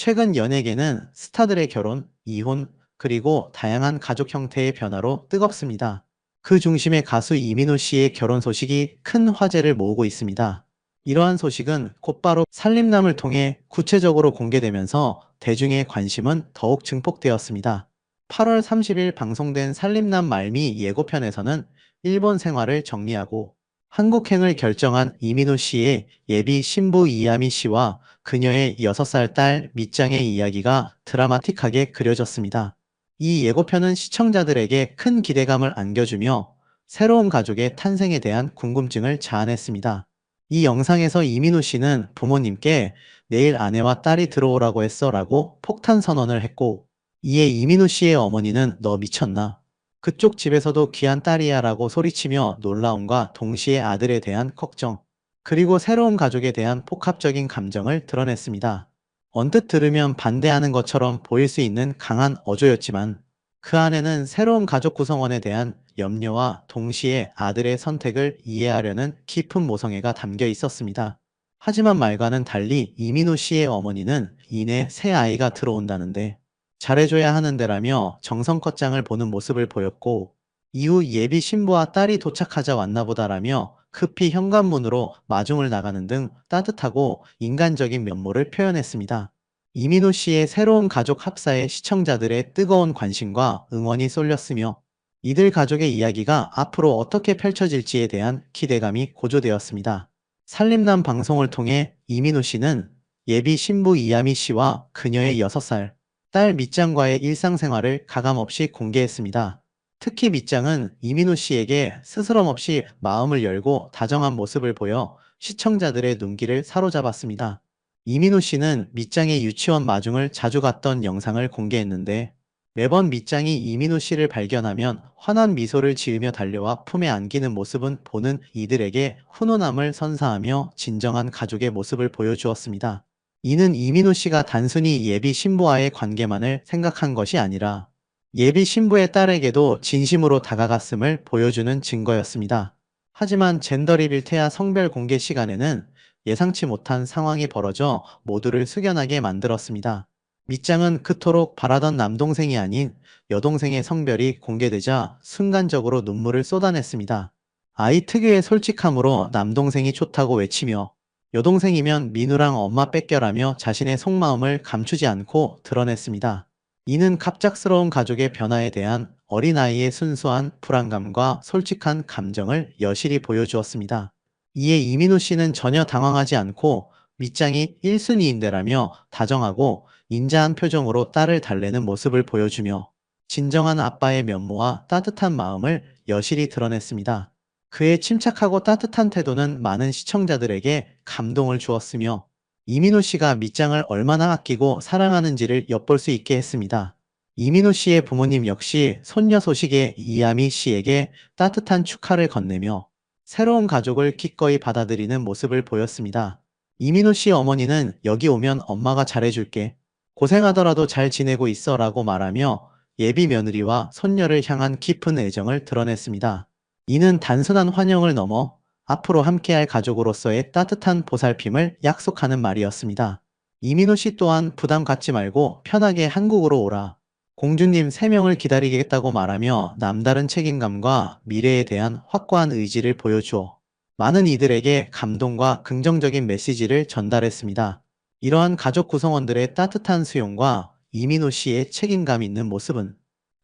최근 연예계는 스타들의 결혼, 이혼, 그리고 다양한 가족 형태의 변화로 뜨겁습니다. 그 중심에 가수 이민호 씨의 결혼 소식이 큰 화제를 모으고 있습니다. 이러한 소식은 곧바로 살림남을 통해 구체적으로 공개되면서 대중의 관심은 더욱 증폭되었습니다. 8월 30일 방송된 살림남 말미 예고편에서는 일본 생활을 정리하고 한국행을 결정한 이민호 씨의 예비 신부 이야미 씨와 그녀의 6살 딸 밑장의 이야기가 드라마틱하게 그려졌습니다. 이 예고편은 시청자들에게 큰 기대감을 안겨주며 새로운 가족의 탄생에 대한 궁금증을 자아냈습니다. 이 영상에서 이민우 씨는 부모님께 내일 아내와 딸이 들어오라고 했어 라고 폭탄 선언을 했고, 이에 이민우 씨의 어머니는 너 미쳤나? 그쪽 집에서도 귀한 딸이야 라고 소리치며 놀라움과 동시에 아들에 대한 걱정, 그리고 새로운 가족에 대한 복합적인 감정을 드러냈습니다. 언뜻 들으면 반대하는 것처럼 보일 수 있는 강한 어조였지만 그 안에는 새로운 가족 구성원에 대한 염려와 동시에 아들의 선택을 이해하려는 깊은 모성애가 담겨 있었습니다. 하지만 말과는 달리 이민호 씨의 어머니는 이내 새 아이가 들어온다는데 잘해줘야 하는데라며 정성껏 장을 보는 모습을 보였고, 이후 예비 신부와 딸이 도착하자 왔나보다라며 급히 현관문으로 마중을 나가는 등 따뜻하고 인간적인 면모를 표현했습니다. 이민호 씨의 새로운 가족 합사에 시청자들의 뜨거운 관심과 응원이 쏠렸으며, 이들 가족의 이야기가 앞으로 어떻게 펼쳐질지에 대한 기대감이 고조되었습니다. 살림남 방송을 통해 이민호 씨는 예비 신부 이야미 씨와 그녀의 6살 딸 밑장과의 일상생활을 가감없이 공개했습니다. 특히 밑장은 이민호 씨에게 스스럼 없이 마음을 열고 다정한 모습을 보여 시청자들의 눈길을 사로잡았습니다. 이민호 씨는 밑장의 유치원 마중을 자주 갔던 영상을 공개했는데, 매번 밑장이 이민호 씨를 발견하면 환한 미소를 지으며 달려와 품에 안기는 모습은 보는 이들에게 훈훈함을 선사하며 진정한 가족의 모습을 보여주었습니다. 이는 이민호 씨가 단순히 예비 신부와의 관계만을 생각한 것이 아니라 예비 신부의 딸에게도 진심으로 다가갔음을 보여주는 증거였습니다. 하지만 젠더 리빌 태아 성별 공개 시간에는 예상치 못한 상황이 벌어져 모두를 숙연하게 만들었습니다. 밑장은 그토록 바라던 남동생이 아닌 여동생의 성별이 공개되자 순간적으로 눈물을 쏟아냈습니다. 아이 특유의 솔직함으로 남동생이 좋다고 외치며 여동생이면 민우랑 엄마 뺏겨라며 자신의 속마음을 감추지 않고 드러냈습니다. 이는 갑작스러운 가족의 변화에 대한 어린아이의 순수한 불안감과 솔직한 감정을 여실히 보여주었습니다. 이에 이민우 씨는 전혀 당황하지 않고 밑장이 1순위인데라며 다정하고 인자한 표정으로 딸을 달래는 모습을 보여주며 진정한 아빠의 면모와 따뜻한 마음을 여실히 드러냈습니다. 그의 침착하고 따뜻한 태도는 많은 시청자들에게 감동을 주었으며 이민호 씨가 밑장을 얼마나 아끼고 사랑하는지를 엿볼 수 있게 했습니다. 이민호 씨의 부모님 역시 손녀 소식에 이하미 씨에게 따뜻한 축하를 건네며 새로운 가족을 기꺼이 받아들이는 모습을 보였습니다. 이민호 씨 어머니는 여기 오면 엄마가 잘해줄게. 고생하더라도 잘 지내고 있어 라고 말하며 예비 며느리와 손녀를 향한 깊은 애정을 드러냈습니다. 이는 단순한 환영을 넘어 앞으로 함께할 가족으로서의 따뜻한 보살핌을 약속하는 말이었습니다. 이민호 씨 또한 부담 갖지 말고 편하게 한국으로 오라. 공주님 3명을 기다리겠다고 말하며 남다른 책임감과 미래에 대한 확고한 의지를 보여주어 많은 이들에게 감동과 긍정적인 메시지를 전달했습니다. 이러한 가족 구성원들의 따뜻한 수용과 이민호 씨의 책임감 있는 모습은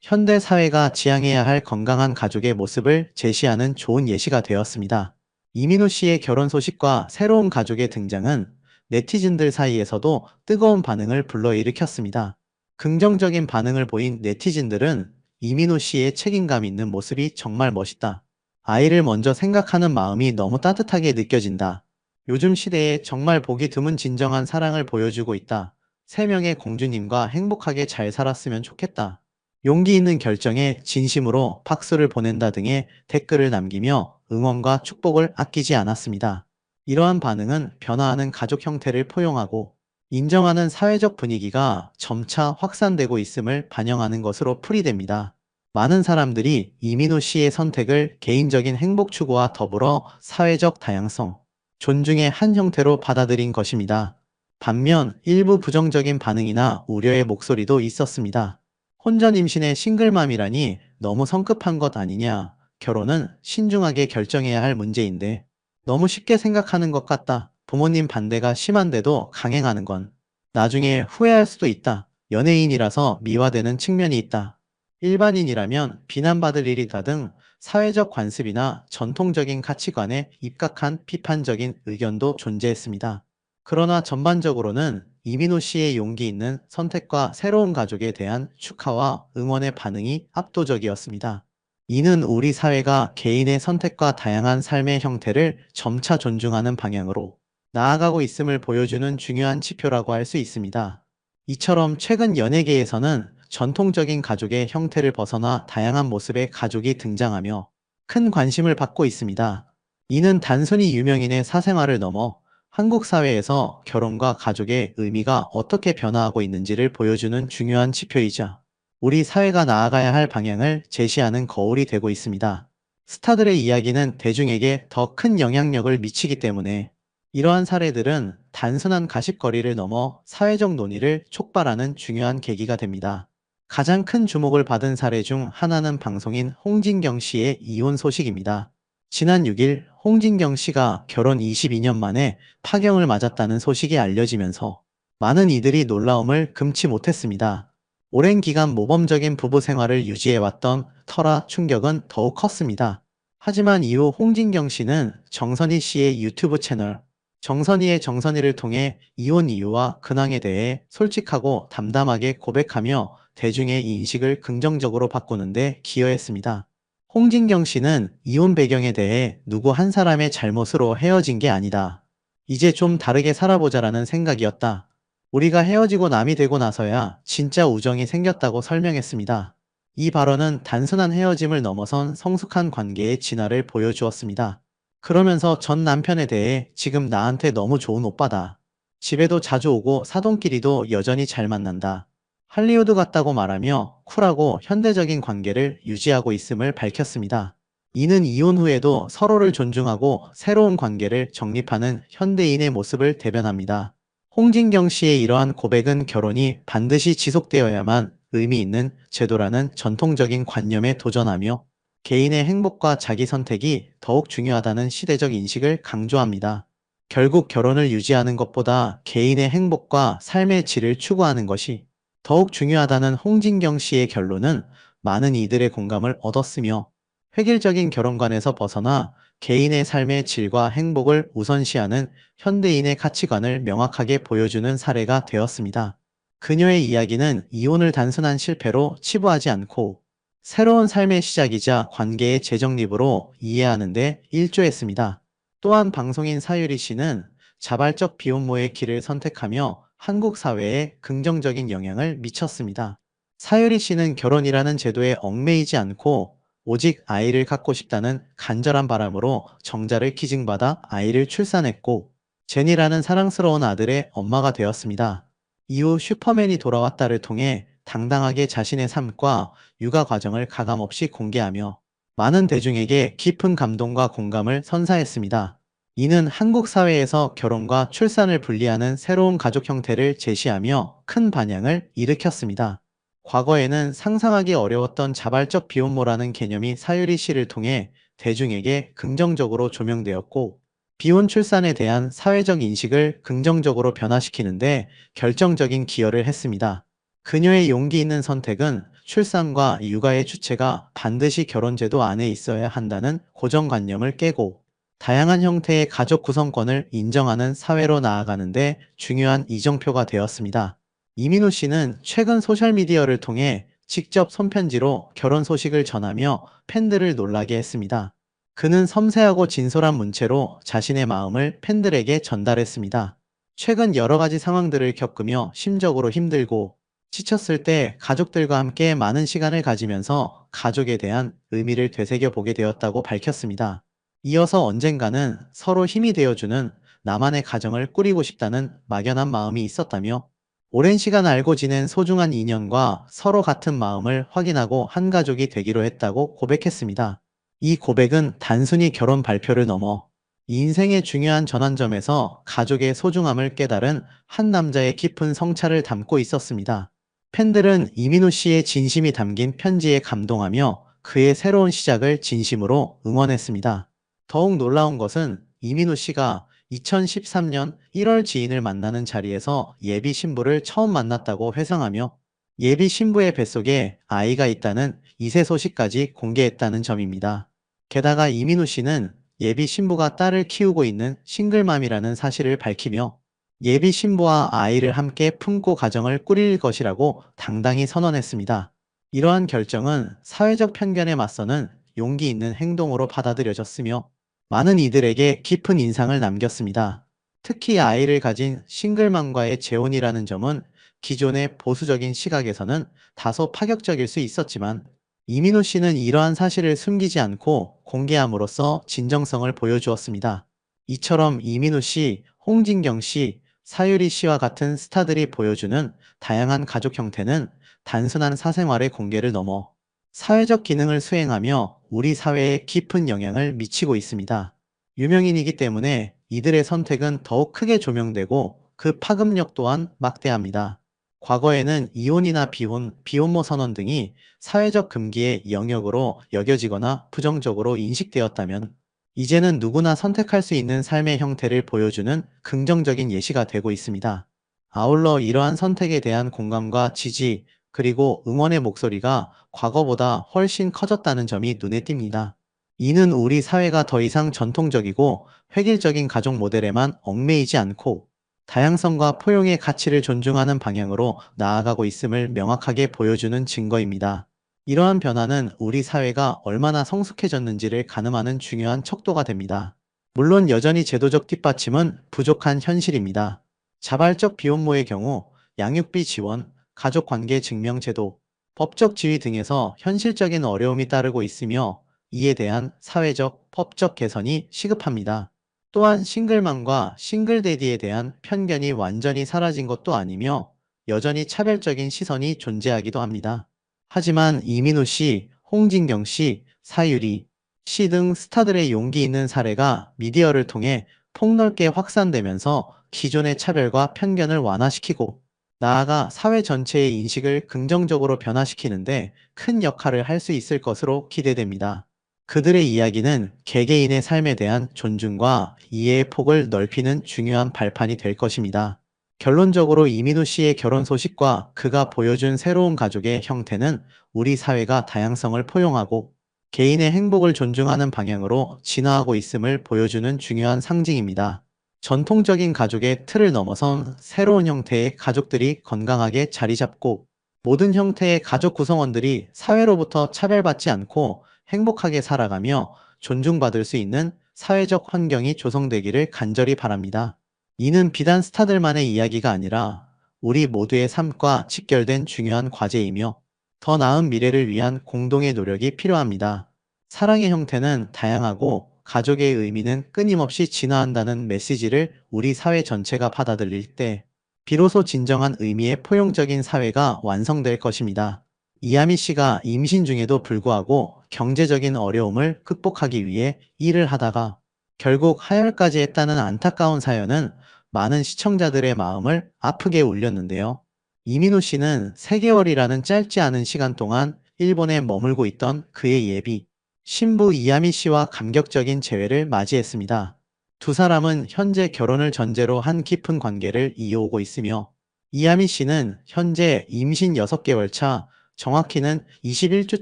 현대 사회가 지향해야 할 건강한 가족의 모습을 제시하는 좋은 예시가 되었습니다. 이민호 씨의 결혼 소식과 새로운 가족의 등장은 네티즌들 사이에서도 뜨거운 반응을 불러일으켰습니다. 긍정적인 반응을 보인 네티즌들은 이민호 씨의 책임감 있는 모습이 정말 멋있다. 아이를 먼저 생각하는 마음이 너무 따뜻하게 느껴진다. 요즘 시대에 정말 보기 드문 진정한 사랑을 보여주고 있다. 3명의 공주님과 행복하게 잘 살았으면 좋겠다. 용기 있는 결정에 진심으로 박수를 보낸다 등의 댓글을 남기며 응원과 축복을 아끼지 않았습니다. 이러한 반응은 변화하는 가족 형태를 포용하고 인정하는 사회적 분위기가 점차 확산되고 있음을 반영하는 것으로 풀이됩니다. 많은 사람들이 이민호 씨의 선택을 개인적인 행복 추구와 더불어 사회적 다양성, 존중의 한 형태로 받아들인 것입니다. 반면 일부 부정적인 반응이나 우려의 목소리도 있었습니다. 혼전 임신의 싱글맘이라니 너무 성급한 것 아니냐. 결혼은 신중하게 결정해야 할 문제인데 너무 쉽게 생각하는 것 같다. 부모님 반대가 심한데도 강행하는 건 나중에 후회할 수도 있다. 연예인이라서 미화되는 측면이 있다. 일반인이라면 비난받을 일이다 등 사회적 관습이나 전통적인 가치관에 입각한 비판적인 의견도 존재했습니다. 그러나 전반적으로는 이민호 씨의 용기 있는 선택과 새로운 가족에 대한 축하와 응원의 반응이 압도적이었습니다. 이는 우리 사회가 개인의 선택과 다양한 삶의 형태를 점차 존중하는 방향으로 나아가고 있음을 보여주는 중요한 지표라고 할 수 있습니다. 이처럼 최근 연예계에서는 전통적인 가족의 형태를 벗어나 다양한 모습의 가족이 등장하며 큰 관심을 받고 있습니다. 이는 단순히 유명인의 사생활을 넘어 한국 사회에서 결혼과 가족의 의미가 어떻게 변화하고 있는지를 보여주는 중요한 지표이자 우리 사회가 나아가야 할 방향을 제시하는 거울이 되고 있습니다. 스타들의 이야기는 대중에게 더 큰 영향력을 미치기 때문에 이러한 사례들은 단순한 가십거리를 넘어 사회적 논의를 촉발하는 중요한 계기가 됩니다. 가장 큰 주목을 받은 사례 중 하나는 방송인 홍진경 씨의 이혼 소식입니다. 지난 6일 홍진경 씨가 결혼 22년 만에 파경을 맞았다는 소식이 알려지면서 많은 이들이 놀라움을 금치 못했습니다. 오랜 기간 모범적인 부부 생활을 유지해왔던 터라 충격은 더욱 컸습니다. 하지만 이후 홍진경 씨는 정선희 씨의 유튜브 채널 정선희의 정선희를 통해 이혼 이유와 근황에 대해 솔직하고 담담하게 고백하며 대중의 인식을 긍정적으로 바꾸는데 기여했습니다. 홍진경 씨는 이혼 배경에 대해 누구 한 사람의 잘못으로 헤어진 게 아니다. 이제 좀 다르게 살아보자라는 생각이었다. 우리가 헤어지고 남이 되고 나서야 진짜 우정이 생겼다고 설명했습니다. 이 발언은 단순한 헤어짐을 넘어선 성숙한 관계의 진화를 보여주었습니다. 그러면서 전 남편에 대해 지금 나한테 너무 좋은 오빠다. 집에도 자주 오고 사돈끼리도 여전히 잘 만난다. 할리우드 같다고 말하며 쿨하고 현대적인 관계를 유지하고 있음을 밝혔습니다. 이는 이혼 후에도 서로를 존중하고 새로운 관계를 정립하는 현대인의 모습을 대변합니다. 홍진경 씨의 이러한 고백은 결혼이 반드시 지속되어야만 의미 있는 제도라는 전통적인 관념에 도전하며 개인의 행복과 자기 선택이 더욱 중요하다는 시대적 인식을 강조합니다. 결국 결혼을 유지하는 것보다 개인의 행복과 삶의 질을 추구하는 것이 더욱 중요하다는 홍진경 씨의 결론은 많은 이들의 공감을 얻었으며 획일적인 결혼관에서 벗어나 개인의 삶의 질과 행복을 우선시하는 현대인의 가치관을 명확하게 보여주는 사례가 되었습니다. 그녀의 이야기는 이혼을 단순한 실패로 치부하지 않고 새로운 삶의 시작이자 관계의 재정립으로 이해하는 데 일조했습니다. 또한 방송인 사유리 씨는 자발적 비혼모의 길을 선택하며 한국 사회에 긍정적인 영향을 미쳤습니다. 사유리 씨는 결혼이라는 제도에 얽매이지 않고 오직 아이를 갖고 싶다는 간절한 바람으로 정자를 기증받아 아이를 출산했고 제니라는 사랑스러운 아들의 엄마가 되었습니다. 이후 슈퍼맨이 돌아왔다를 통해 당당하게 자신의 삶과 육아 과정을 가감없이 공개하며 많은 대중에게 깊은 감동과 공감을 선사했습니다. 이는 한국 사회에서 결혼과 출산을 분리하는 새로운 가족 형태를 제시하며 큰 반향을 일으켰습니다. 과거에는 상상하기 어려웠던 자발적 비혼모라는 개념이 사유리 씨를 통해 대중에게 긍정적으로 조명되었고, 비혼 출산에 대한 사회적 인식을 긍정적으로 변화시키는데 결정적인 기여를 했습니다. 그녀의 용기 있는 선택은 출산과 육아의 주체가 반드시 결혼제도 안에 있어야 한다는 고정관념을 깨고 다양한 형태의 가족 구성권을 인정하는 사회로 나아가는데 중요한 이정표가 되었습니다. 이민호 씨는 최근 소셜미디어를 통해 직접 손편지로 결혼 소식을 전하며 팬들을 놀라게 했습니다. 그는 섬세하고 진솔한 문체로 자신의 마음을 팬들에게 전달했습니다. 최근 여러 가지 상황들을 겪으며 심적으로 힘들고 지쳤을 때 가족들과 함께 많은 시간을 가지면서 가족에 대한 의미를 되새겨 보게 되었다고 밝혔습니다. 이어서 언젠가는 서로 힘이 되어주는 나만의 가정을 꾸리고 싶다는 막연한 마음이 있었다며 오랜 시간 알고 지낸 소중한 인연과 서로 같은 마음을 확인하고 한 가족이 되기로 했다고 고백했습니다. 이 고백은 단순히 결혼 발표를 넘어 인생의 중요한 전환점에서 가족의 소중함을 깨달은 한 남자의 깊은 성찰을 담고 있었습니다. 팬들은 이민호 씨의 진심이 담긴 편지에 감동하며 그의 새로운 시작을 진심으로 응원했습니다. 더욱 놀라운 것은 이민호 씨가 2013년 1월 지인을 만나는 자리에서 예비 신부를 처음 만났다고 회상하며 예비 신부의 뱃속에 아이가 있다는 이세 소식까지 공개했다는 점입니다. 게다가 이민호 씨는 예비 신부가 딸을 키우고 있는 싱글맘이라는 사실을 밝히며 예비 신부와 아이를 함께 품고 가정을 꾸릴 것이라고 당당히 선언했습니다. 이러한 결정은 사회적 편견에 맞서는 용기 있는 행동으로 받아들여졌으며 많은 이들에게 깊은 인상을 남겼습니다. 특히 아이를 가진 싱글맘과의 재혼이라는 점은 기존의 보수적인 시각에서는 다소 파격적일 수 있었지만 이민호 씨는 이러한 사실을 숨기지 않고 공개함으로써 진정성을 보여주었습니다. 이처럼 이민호 씨, 홍진경 씨, 사유리 씨와 같은 스타들이 보여주는 다양한 가족 형태는 단순한 사생활의 공개를 넘어 사회적 기능을 수행하며 우리 사회에 깊은 영향을 미치고 있습니다. 유명인이기 때문에 이들의 선택은 더욱 크게 조명되고 그 파급력 또한 막대합니다. 과거에는 이혼이나 비혼, 비혼모 선언 등이 사회적 금기의 영역으로 여겨지거나 부정적으로 인식되었다면 이제는 누구나 선택할 수 있는 삶의 형태를 보여주는 긍정적인 예시가 되고 있습니다. 아울러 이러한 선택에 대한 공감과 지지, 그리고 응원의 목소리가 과거보다 훨씬 커졌다는 점이 눈에 띕니다. 이는 우리 사회가 더 이상 전통적이고 획일적인 가족 모델에만 얽매이지 않고 다양성과 포용의 가치를 존중하는 방향으로 나아가고 있음을 명확하게 보여주는 증거입니다. 이러한 변화는 우리 사회가 얼마나 성숙해졌는지를 가늠하는 중요한 척도가 됩니다. 물론 여전히 제도적 뒷받침은 부족한 현실입니다. 자발적 비혼모의 경우 양육비 지원, 가족관계 증명제도, 법적 지위 등에서 현실적인 어려움이 따르고 있으며 이에 대한 사회적, 법적 개선이 시급합니다. 또한 싱글맘과 싱글데디에 대한 편견이 완전히 사라진 것도 아니며 여전히 차별적인 시선이 존재하기도 합니다. 하지만 이민호 씨, 홍진경 씨, 사유리 씨 등 스타들의 용기 있는 사례가 미디어를 통해 폭넓게 확산되면서 기존의 차별과 편견을 완화시키고 나아가 사회 전체의 인식을 긍정적으로 변화시키는데 큰 역할을 할 수 있을 것으로 기대됩니다. 그들의 이야기는 개개인의 삶에 대한 존중과 이해의 폭을 넓히는 중요한 발판이 될 것입니다. 결론적으로 이민우 씨의 결혼 소식과 그가 보여준 새로운 가족의 형태는 우리 사회가 다양성을 포용하고 개인의 행복을 존중하는 방향으로 진화하고 있음을 보여주는 중요한 상징입니다. 전통적인 가족의 틀을 넘어선 새로운 형태의 가족들이 건강하게 자리 잡고 모든 형태의 가족 구성원들이 사회로부터 차별받지 않고 행복하게 살아가며 존중받을 수 있는 사회적 환경이 조성되기를 간절히 바랍니다. 이는 비단 스타들만의 이야기가 아니라 우리 모두의 삶과 직결된 중요한 과제이며 더 나은 미래를 위한 공동의 노력이 필요합니다. 사랑의 형태는 다양하고 가족의 의미는 끊임없이 진화한다는 메시지를 우리 사회 전체가 받아들일 때 비로소 진정한 의미의 포용적인 사회가 완성될 것입니다. 이하미 씨가 임신 중에도 불구하고 경제적인 어려움을 극복하기 위해 일을 하다가 결국 하혈까지 했다는 안타까운 사연은 많은 시청자들의 마음을 아프게 울렸는데요. 이민호 씨는 3개월이라는 짧지 않은 시간 동안 일본에 머물고 있던 그의 예비 신부 이하미 씨와 감격적인 재회를 맞이했습니다. 두 사람은 현재 결혼을 전제로 한 깊은 관계를 이어오고 있으며 이하미 씨는 현재 임신 6개월 차, 정확히는 21주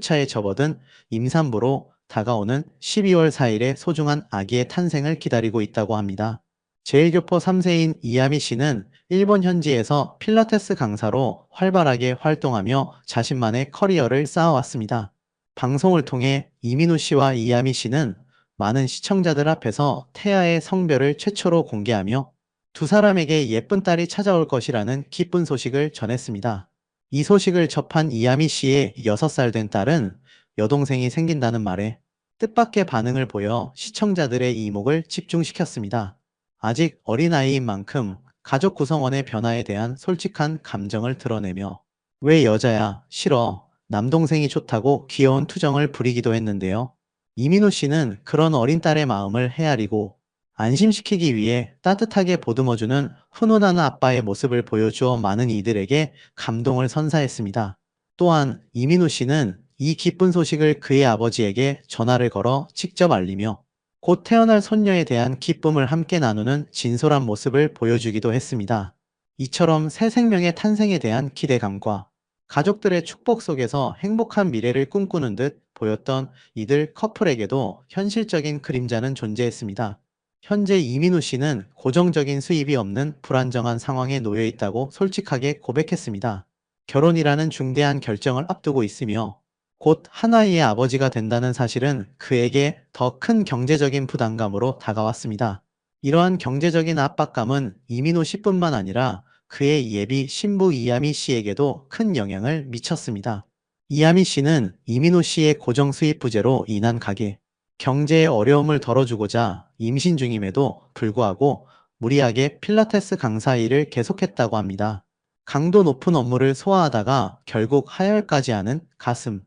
차에 접어든 임산부로 다가오는 12월 4일에 소중한 아기의 탄생을 기다리고 있다고 합니다. 제일교포 3세인 이하미 씨는 일본 현지에서 필라테스 강사로 활발하게 활동하며 자신만의 커리어를 쌓아왔습니다. 방송을 통해 이민우 씨와 이하미 씨는 많은 시청자들 앞에서 태아의 성별을 최초로 공개하며 두 사람에게 예쁜 딸이 찾아올 것이라는 기쁜 소식을 전했습니다. 이 소식을 접한 이하미 씨의 6살 된 딸은 여동생이 생긴다는 말에 뜻밖의 반응을 보여 시청자들의 이목을 집중시켰습니다. 아직 어린아이인 만큼 가족 구성원의 변화에 대한 솔직한 감정을 드러내며 왜 여자야, 싫어, 남동생이 좋다고 귀여운 투정을 부리기도 했는데요. 이민호 씨는 그런 어린 딸의 마음을 헤아리고 안심시키기 위해 따뜻하게 보듬어주는 훈훈한 아빠의 모습을 보여주어 많은 이들에게 감동을 선사했습니다. 또한 이민우 씨는 이 기쁜 소식을 그의 아버지에게 전화를 걸어 직접 알리며 곧 태어날 손녀에 대한 기쁨을 함께 나누는 진솔한 모습을 보여주기도 했습니다. 이처럼 새 생명의 탄생에 대한 기대감과 가족들의 축복 속에서 행복한 미래를 꿈꾸는 듯 보였던 이들 커플에게도 현실적인 그림자는 존재했습니다. 현재 이민우 씨는 고정적인 수입이 없는 불안정한 상황에 놓여 있다고 솔직하게 고백했습니다. 결혼이라는 중대한 결정을 앞두고 있으며 곧 한 아이의 아버지가 된다는 사실은 그에게 더 큰 경제적인 부담감으로 다가왔습니다. 이러한 경제적인 압박감은 이민호 씨뿐만 아니라 그의 예비 신부 이하미 씨에게도 큰 영향을 미쳤습니다. 이하미 씨는 이민호 씨의 고정 수입 부재로 인한 가계, 경제의 어려움을 덜어주고자 임신 중임에도 불구하고 무리하게 필라테스 강사 일을 계속했다고 합니다. 강도 높은 업무를 소화하다가 결국 하혈까지 하는 가슴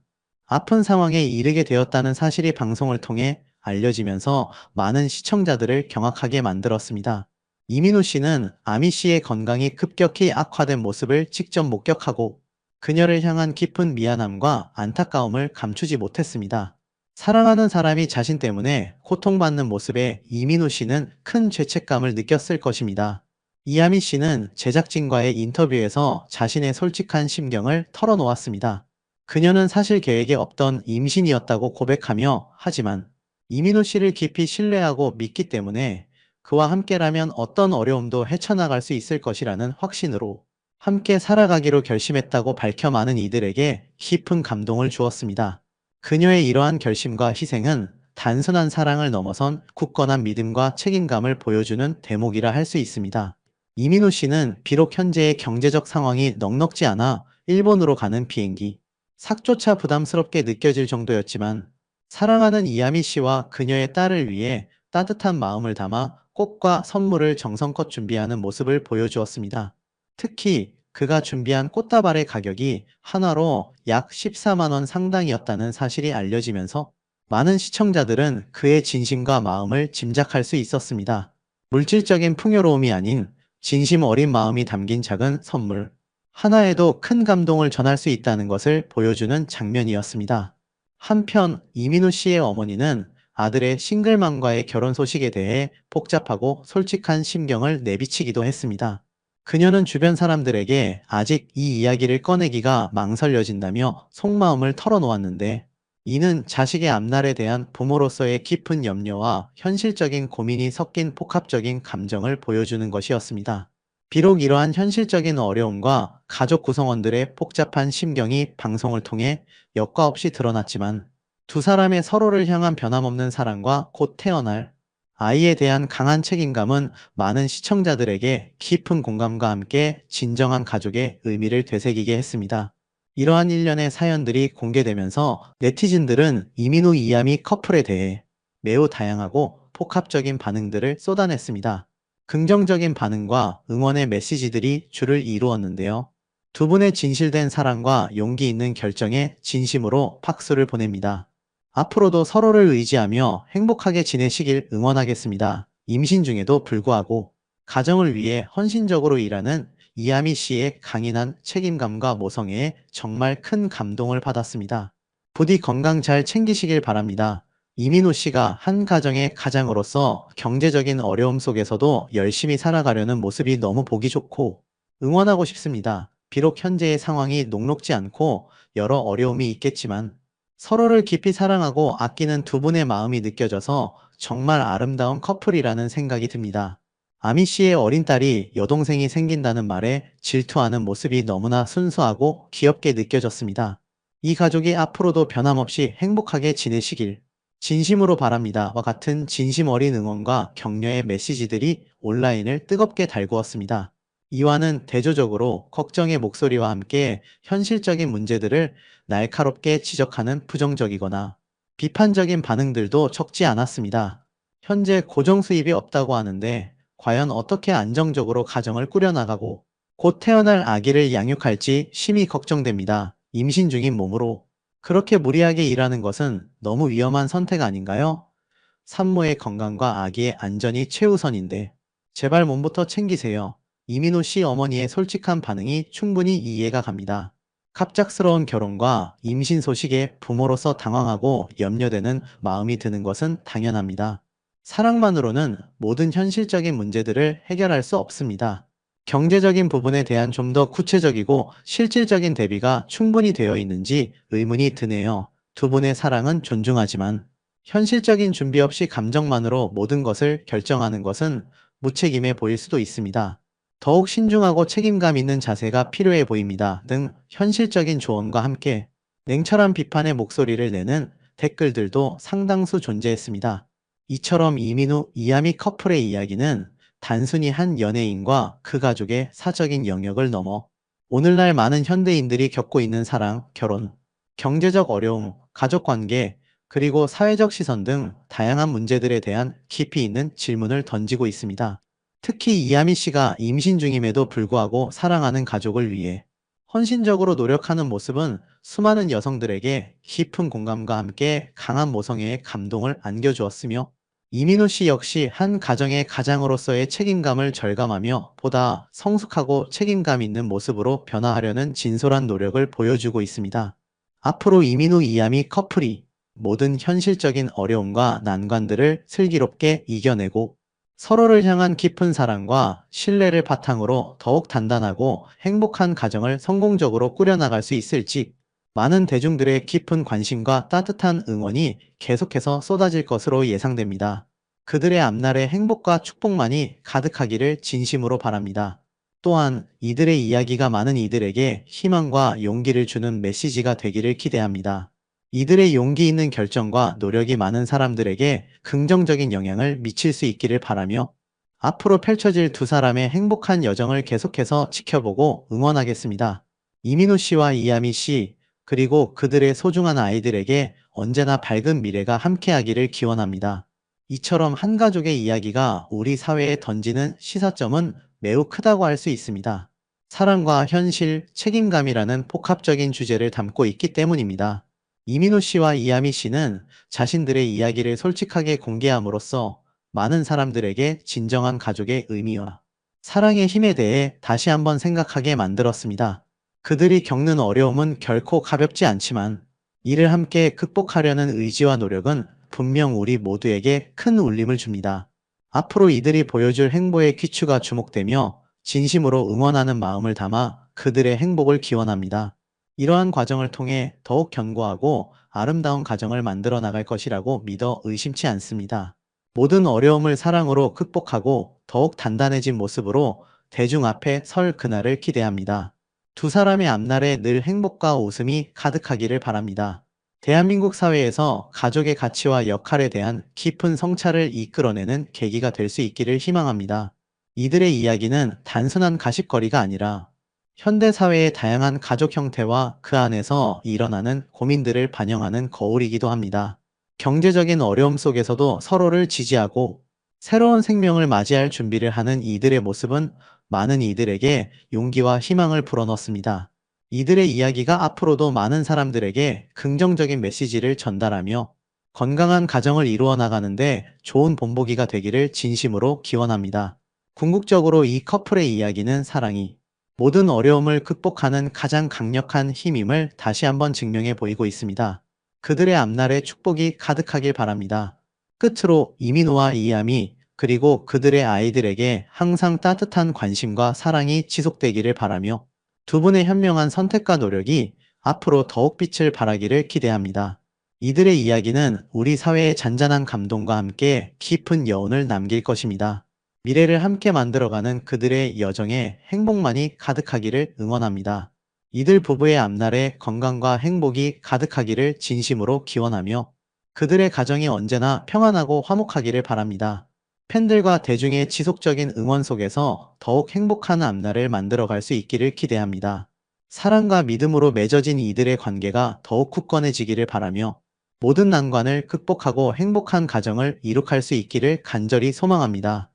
아픈 상황에 이르게 되었다는 사실이 방송을 통해 알려지면서 많은 시청자들을 경악하게 만들었습니다. 이민우 씨는 아미 씨의 건강이 급격히 악화된 모습을 직접 목격하고 그녀를 향한 깊은 미안함과 안타까움을 감추지 못했습니다. 사랑하는 사람이 자신 때문에 고통받는 모습에 이민우 씨는 큰 죄책감을 느꼈을 것입니다. 이하미 씨는 제작진과의 인터뷰에서 자신의 솔직한 심경을 털어놓았습니다. 그녀는 사실 계획에 없던 임신이었다고 고백하며 하지만 이민우 씨를 깊이 신뢰하고 믿기 때문에 그와 함께라면 어떤 어려움도 헤쳐나갈 수 있을 것이라는 확신으로 함께 살아가기로 결심했다고 밝혀 많은 이들에게 깊은 감동을 주었습니다. 그녀의 이러한 결심과 희생은 단순한 사랑을 넘어선 굳건한 믿음과 책임감을 보여주는 대목이라 할 수 있습니다. 이민우 씨는 비록 현재의 경제적 상황이 넉넉지 않아 일본으로 가는 비행기, 삭조차 부담스럽게 느껴질 정도였지만 사랑하는 이하미 씨와 그녀의 딸을 위해 따뜻한 마음을 담아 꽃과 선물을 정성껏 준비하는 모습을 보여주었습니다. 특히 그가 준비한 꽃다발의 가격이 하나로 약 14만 원 상당이었다는 사실이 알려지면서 많은 시청자들은 그의 진심과 마음을 짐작할 수 있었습니다. 물질적인 풍요로움이 아닌 진심 어린 마음이 담긴 작은 선물 하나에도 큰 감동을 전할 수 있다는 것을 보여주는 장면이었습니다. 한편 이민우 씨의 어머니는 아들의 싱글맘과의 결혼 소식에 대해 복잡하고 솔직한 심경을 내비치기도 했습니다. 그녀는 주변 사람들에게 아직 이 이야기를 꺼내기가 망설여진다며 속마음을 털어놓았는데 이는 자식의 앞날에 대한 부모로서의 깊은 염려와 현실적인 고민이 섞인 복합적인 감정을 보여주는 것이었습니다. 비록 이러한 현실적인 어려움과 가족 구성원들의 복잡한 심경이 방송을 통해 여과 없이 드러났지만 두 사람의 서로를 향한 변함없는 사랑과 곧 태어날 아이에 대한 강한 책임감은 많은 시청자들에게 깊은 공감과 함께 진정한 가족의 의미를 되새기게 했습니다. 이러한 일련의 사연들이 공개되면서 네티즌들은 이민우 이하미 커플에 대해 매우 다양하고 복합적인 반응들을 쏟아냈습니다. 긍정적인 반응과 응원의 메시지들이 줄을 이루었는데요. 두 분의 진실된 사랑과 용기 있는 결정에 진심으로 박수를 보냅니다. 앞으로도 서로를 의지하며 행복하게 지내시길 응원하겠습니다. 임신 중에도 불구하고 가정을 위해 헌신적으로 일하는 이하미 씨의 강인한 책임감과 모성애에 정말 큰 감동을 받았습니다. 부디 건강 잘 챙기시길 바랍니다. 이민호 씨가 한 가정의 가장으로서 경제적인 어려움 속에서도 열심히 살아가려는 모습이 너무 보기 좋고 응원하고 싶습니다. 비록 현재의 상황이 녹록지 않고 여러 어려움이 있겠지만 서로를 깊이 사랑하고 아끼는 두 분의 마음이 느껴져서 정말 아름다운 커플이라는 생각이 듭니다. 아미 씨의 어린 딸이 여동생이 생긴다는 말에 질투하는 모습이 너무나 순수하고 귀엽게 느껴졌습니다. 이 가족이 앞으로도 변함없이 행복하게 지내시길 진심으로 바랍니다와 같은 진심 어린 응원과 격려의 메시지들이 온라인을 뜨겁게 달구었습니다. 이와는 대조적으로 걱정의 목소리와 함께 현실적인 문제들을 날카롭게 지적하는 부정적이거나 비판적인 반응들도 적지 않았습니다. 현재 고정 수입이 없다고 하는데 과연 어떻게 안정적으로 가정을 꾸려나가고 곧 태어날 아기를 양육할지 심히 걱정됩니다. 임신 중인 몸으로 그렇게 무리하게 일하는 것은 너무 위험한 선택 아닌가요? 산모의 건강과 아기의 안전이 최우선인데 제발 몸부터 챙기세요. 이민호 씨 어머니의 솔직한 반응이 충분히 이해가 갑니다. 갑작스러운 결혼과 임신 소식에 부모로서 당황하고 염려되는 마음이 드는 것은 당연합니다. 사랑만으로는 모든 현실적인 문제들을 해결할 수 없습니다. 경제적인 부분에 대한 좀 더 구체적이고 실질적인 대비가 충분히 되어 있는지 의문이 드네요. 두 분의 사랑은 존중하지만 현실적인 준비 없이 감정만으로 모든 것을 결정하는 것은 무책임해 보일 수도 있습니다. 더욱 신중하고 책임감 있는 자세가 필요해 보입니다. 등 현실적인 조언과 함께 냉철한 비판의 목소리를 내는 댓글들도 상당수 존재했습니다. 이처럼 이민우, 이하미 커플의 이야기는 단순히 한 연예인과 그 가족의 사적인 영역을 넘어 오늘날 많은 현대인들이 겪고 있는 사랑, 결혼, 경제적 어려움, 가족 관계, 그리고 사회적 시선 등 다양한 문제들에 대한 깊이 있는 질문을 던지고 있습니다. 특히 이하미 씨가 임신 중임에도 불구하고 사랑하는 가족을 위해 헌신적으로 노력하는 모습은 수많은 여성들에게 깊은 공감과 함께 강한 모성애의 감동을 안겨주었으며, 이민호 씨 역시 한 가정의 가장으로서의 책임감을 절감하며 보다 성숙하고 책임감 있는 모습으로 변화하려는 진솔한 노력을 보여주고 있습니다. 앞으로 이민호 이하미 커플이 모든 현실적인 어려움과 난관들을 슬기롭게 이겨내고 서로를 향한 깊은 사랑과 신뢰를 바탕으로 더욱 단단하고 행복한 가정을 성공적으로 꾸려나갈 수 있을지, 많은 대중들의 깊은 관심과 따뜻한 응원이 계속해서 쏟아질 것으로 예상됩니다. 그들의 앞날에 행복과 축복만이 가득하기를 진심으로 바랍니다. 또한 이들의 이야기가 많은 이들에게 희망과 용기를 주는 메시지가 되기를 기대합니다. 이들의 용기 있는 결정과 노력이 많은 사람들에게 긍정적인 영향을 미칠 수 있기를 바라며, 앞으로 펼쳐질 두 사람의 행복한 여정을 계속해서 지켜보고 응원하겠습니다. 이민호 씨와 이하미 씨, 그리고 그들의 소중한 아이들에게 언제나 밝은 미래가 함께하기를 기원합니다. 이처럼 한 가족의 이야기가 우리 사회에 던지는 시사점은 매우 크다고 할 수 있습니다. 사랑과 현실, 책임감이라는 복합적인 주제를 담고 있기 때문입니다. 이민호 씨와 이하미 씨는 자신들의 이야기를 솔직하게 공개함으로써 많은 사람들에게 진정한 가족의 의미와 사랑의 힘에 대해 다시 한번 생각하게 만들었습니다. 그들이 겪는 어려움은 결코 가볍지 않지만 이를 함께 극복하려는 의지와 노력은 분명 우리 모두에게 큰 울림을 줍니다. 앞으로 이들이 보여줄 행보의 귀추가 주목되며 진심으로 응원하는 마음을 담아 그들의 행복을 기원합니다. 이러한 과정을 통해 더욱 견고하고 아름다운 가정을 만들어 나갈 것이라고 믿어 의심치 않습니다. 모든 어려움을 사랑으로 극복하고 더욱 단단해진 모습으로 대중 앞에 설 그날을 기대합니다. 두 사람의 앞날에 늘 행복과 웃음이 가득하기를 바랍니다. 대한민국 사회에서 가족의 가치와 역할에 대한 깊은 성찰을 이끌어내는 계기가 될 수 있기를 희망합니다. 이들의 이야기는 단순한 가십거리가 아니라 현대 사회의 다양한 가족 형태와 그 안에서 일어나는 고민들을 반영하는 거울이기도 합니다. 경제적인 어려움 속에서도 서로를 지지하고 새로운 생명을 맞이할 준비를 하는 이들의 모습은 많은 이들에게 용기와 희망을 불어넣습니다. 이들의 이야기가 앞으로도 많은 사람들에게 긍정적인 메시지를 전달하며 건강한 가정을 이루어 나가는데 좋은 본보기가 되기를 진심으로 기원합니다. 궁극적으로 이 커플의 이야기는 사랑이 모든 어려움을 극복하는 가장 강력한 힘임을 다시 한번 증명해 보이고 있습니다. 그들의 앞날에 축복이 가득하길 바랍니다. 끝으로 이민호와 이하미, 그리고 그들의 아이들에게 항상 따뜻한 관심과 사랑이 지속되기를 바라며 두 분의 현명한 선택과 노력이 앞으로 더욱 빛을 발하기를 기대합니다. 이들의 이야기는 우리 사회의 잔잔한 감동과 함께 깊은 여운을 남길 것입니다. 미래를 함께 만들어가는 그들의 여정에 행복만이 가득하기를 응원합니다. 이들 부부의 앞날에 건강과 행복이 가득하기를 진심으로 기원하며 그들의 가정이 언제나 평안하고 화목하기를 바랍니다. 팬들과 대중의 지속적인 응원 속에서 더욱 행복한 앞날을 만들어갈 수 있기를 기대합니다. 사랑과 믿음으로 맺어진 이들의 관계가 더욱 굳건해지기를 바라며 모든 난관을 극복하고 행복한 가정을 이룩할 수 있기를 간절히 소망합니다.